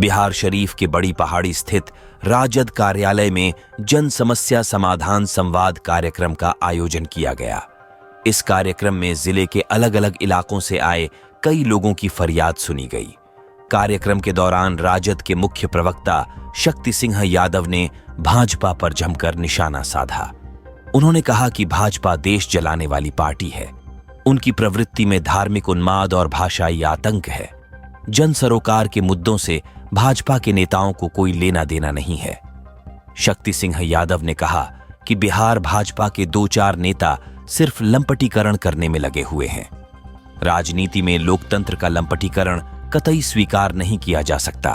बिहार शरीफ के बड़ी पहाड़ी स्थित राजद कार्यालय में जन समस्या समाधान संवाद कार्यक्रम का आयोजन किया गया। इस कार्यक्रम में जिले के अलग अलग इलाकों से आए कई लोगों की फरियाद सुनी गई। कार्यक्रम के दौरान राजद के मुख्य प्रवक्ता शक्ति सिंह यादव ने भाजपा पर जमकर निशाना साधा। उन्होंने कहा कि भाजपा देश जलाने वाली पार्टी है। उनकी प्रवृत्ति में धार्मिक उन्माद और भाषाई आतंक है। जन सरोकार के मुद्दों से भाजपा के नेताओं को कोई लेना देना नहीं है। शक्ति सिंह यादव ने कहा कि बिहार भाजपा के 2-4 नेता सिर्फ लंपटीकरण करने में लगे हुए हैं। राजनीति में लोकतंत्र का लंपटीकरण कतई स्वीकार नहीं किया जा सकता।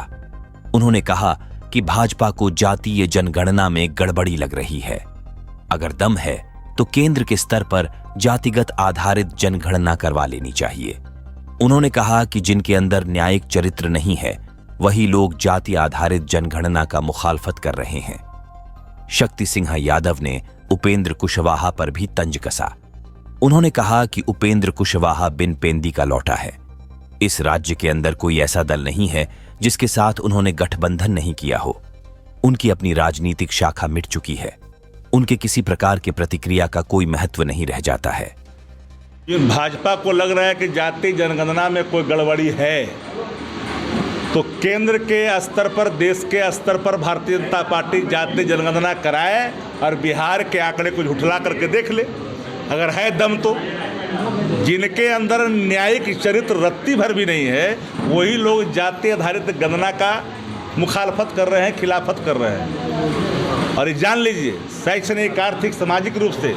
उन्होंने कहा कि भाजपा को जातीय जनगणना में गड़बड़ी लग रही है। अगर दम है तो केंद्र के स्तर पर जातिगत आधारित जनगणना करवा लेनी चाहिए। उन्होंने कहा कि जिनके अंदर न्यायिक चरित्र नहीं है वही लोग जाति आधारित जनगणना का मुखालफत कर रहे हैं। शक्ति सिंह यादव ने उपेंद्र कुशवाहा पर भी तंज कसा। उन्होंने कहा कि उपेंद्र कुशवाहा बिन पेंदी का लौटा है। इस राज्य के अंदर कोई ऐसा दल नहीं है जिसके साथ उन्होंने गठबंधन नहीं किया हो। उनकी अपनी राजनीतिक शाखा मिट चुकी है। उनके किसी प्रकार की प्रतिक्रिया का कोई महत्व नहीं रह जाता है। भाजपा को लग रहा है कि जाति जनगणना में कोई गड़बड़ी है तो केंद्र के स्तर पर, देश के स्तर पर भारतीय जनता पार्टी जाति जनगणना कराए और बिहार के आंकड़े को झुठला करके देख ले। अगर है दम तो जिनके अंदर न्यायिक चरित्र रत्ती भर भी नहीं है वही लोग जाति आधारित गणना का मुखालफत कर रहे हैं, खिलाफत कर रहे हैं। और जान लीजिए, शैक्षणिक, आर्थिक, सामाजिक रूप से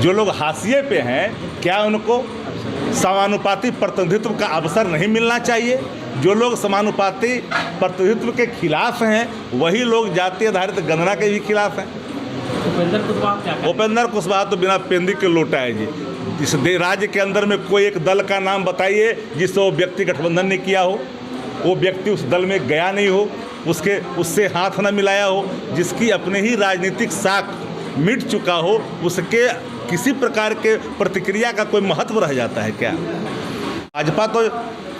जो लोग हाशिए पे हैं, क्या उनको समानुपाती प्रतिनिधित्व का अवसर नहीं मिलना चाहिए? जो लोग समानुपाती प्रतिनिधित्व के खिलाफ हैं वही लोग जाति आधारित गणना के भी खिलाफ हैं। उपेंद्र कुशवाहा तो बिना पेंदी के लौटा है जी। इस राज्य के अंदर में कोई एक दल का नाम बताइए जिससे वो व्यक्ति गठबंधन नहीं किया हो, वो व्यक्ति उस दल में गया नहीं हो, उससे हाथ न मिलाया हो, जिसकी अपने ही राजनीतिक साख मिट चुका हो, उसके किसी प्रकार के प्रतिक्रिया का कोई महत्व रह जाता है क्या? भाजपा तो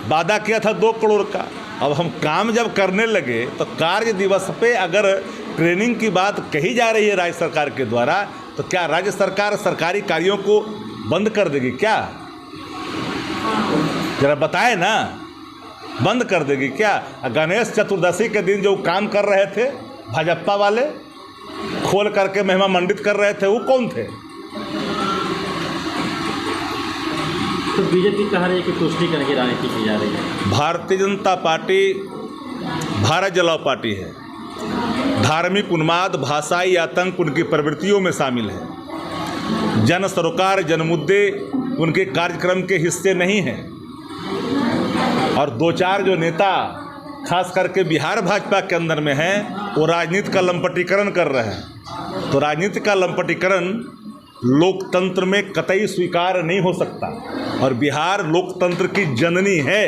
वादा किया था 2 करोड़ का। अब हम काम जब करने लगे तो कार्य दिवस पे अगर ट्रेनिंग की बात कही जा रही है राज्य सरकार के द्वारा, तो क्या राज्य सरकार सरकारी कार्यों को बंद कर देगी क्या? जरा बताए ना, बंद कर देगी क्या? गणेश चतुर्दशी के दिन जो काम कर रहे थे भाजपा वाले, खोल करके महिमा मंडित कर रहे थे, वो कौन थे? तो बीजेपी कह रही है कि तुष्टीकरण की राजनीति की जा रही है। भारतीय जनता पार्टी भारत जलाओ पार्टी है। धार्मिक उन्माद, भाषाई आतंक उनकी प्रवृत्तियों में शामिल है। जन सरोकार, जन मुद्दे उनके कार्यक्रम के हिस्से नहीं हैं। और 2-4 जो नेता खास करके बिहार भाजपा के अंदर में हैं वो राजनीति का लंपटीकरण कर रहे हैं। तो राजनीति का लंपटीकरण लोकतंत्र में कतई स्वीकार नहीं हो सकता। और बिहार लोकतंत्र की जननी है।